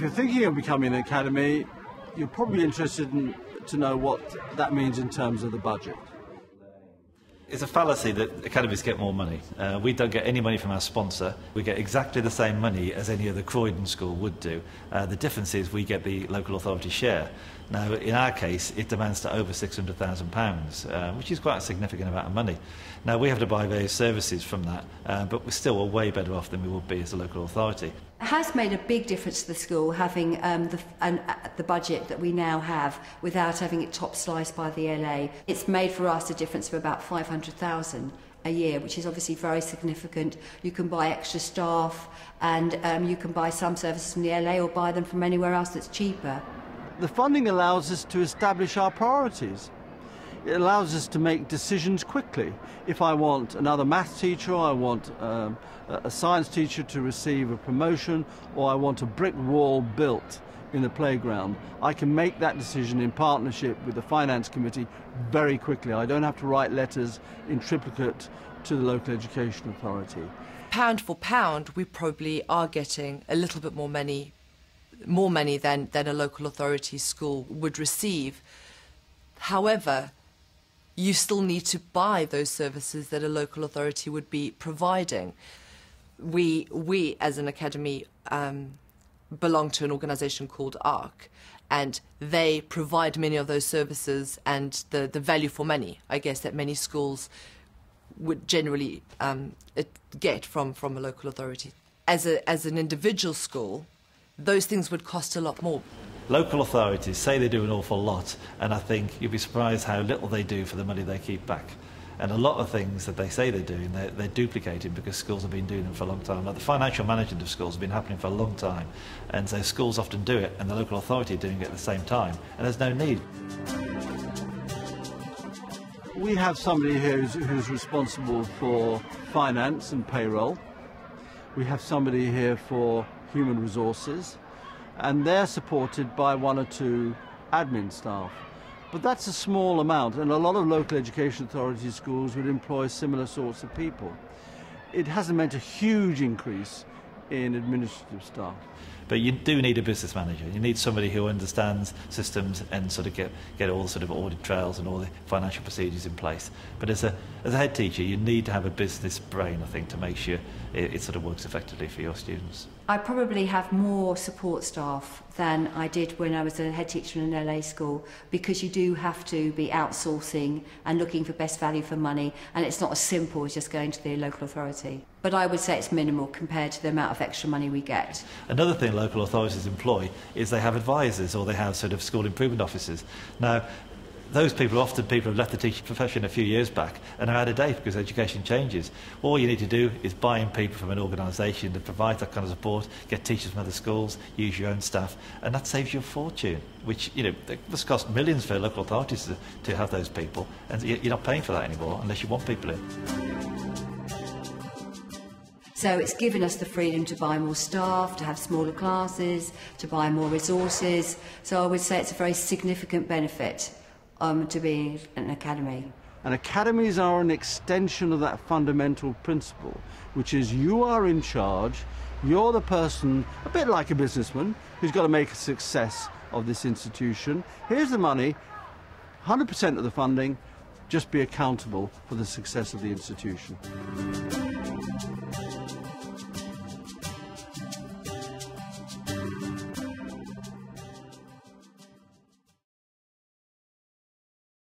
If you're thinking of becoming an academy, you're probably interested to know what that means in terms of the budget. It's a fallacy that academies get more money. We don't get any money from our sponsor. We get exactly the same money as any other Croydon school would do. The difference is we get the local authority share. Now, in our case, it demands to over £600,000, which is quite a significant amount of money. Now, we have to buy various services from that, but we're still way better off than we would be as a local authority. It has made a big difference to the school having the budget that we now have without having it top sliced by the LA. It's made for us a difference of about £500,000 a year, which is obviously very significant. You can buy extra staff and you can buy some services from the LA or buy them from anywhere else that's cheaper. The funding allows us to establish our priorities. It allows us to make decisions quickly. If I want another maths teacher, or I want a science teacher to receive a promotion, or I want a brick wall built in the playground, I can make that decision in partnership with the finance committee very quickly. I don't have to write letters in triplicate to the local education authority. Pound for pound, we probably are getting a little bit more money than a local authority school would receive. However, you still need to buy those services that a local authority would be providing. We as an academy belong to an organisation called ARC, and they provide many of those services and the value for money, I guess, that many schools would generally get from a local authority. As an individual school, those things would cost a lot more. Local authorities say they do an awful lot, and I think you'd be surprised how little they do for the money they keep back. And a lot of things that they say they're doing, they're duplicating because schools have been doing them for a long time. Like the financial management of schools has been happening for a long time, and so schools often do it, and the local authority are doing it at the same time, and there's no need. We have somebody here who's responsible for finance and payroll. We have somebody here for human resources, and they're supported by one or two admin staff. But that's a small amount, and a lot of local education authority schools would employ similar sorts of people. It hasn't meant a huge increase in administrative staff. But you do need a business manager. You need somebody who understands systems and sort of get all the sort of audit trails and all the financial procedures in place. But as a head teacher, you need to have a business brain, I think, to make sure it sort of works effectively for your students. I probably have more support staff than I did when I was a head teacher in an LA school, because you do have to be outsourcing and looking for best value for money, and it's not as simple as just going to the local authority. But I would say it's minimal compared to the amount of extra money we get. Another thing local authorities employ is they have advisors, or they have sort of school improvement officers. Now, those people are often people who have left the teaching profession a few years back and are out of date because education changes. All you need to do is buy in people from an organisation that provides that kind of support, get teachers from other schools, use your own staff, and that saves you a fortune, which, you know, this costs millions for local authorities to have those people, and you're not paying for that anymore unless you want people in. So it's given us the freedom to buy more staff, to have smaller classes, to buy more resources. So I would say it's a very significant benefit to being an academy. And academies are an extension of that fundamental principle, which is you are in charge, you're the person, a bit like a businessman, who's got to make a success of this institution. Here's the money, 100% of the funding, just be accountable for the success of the institution.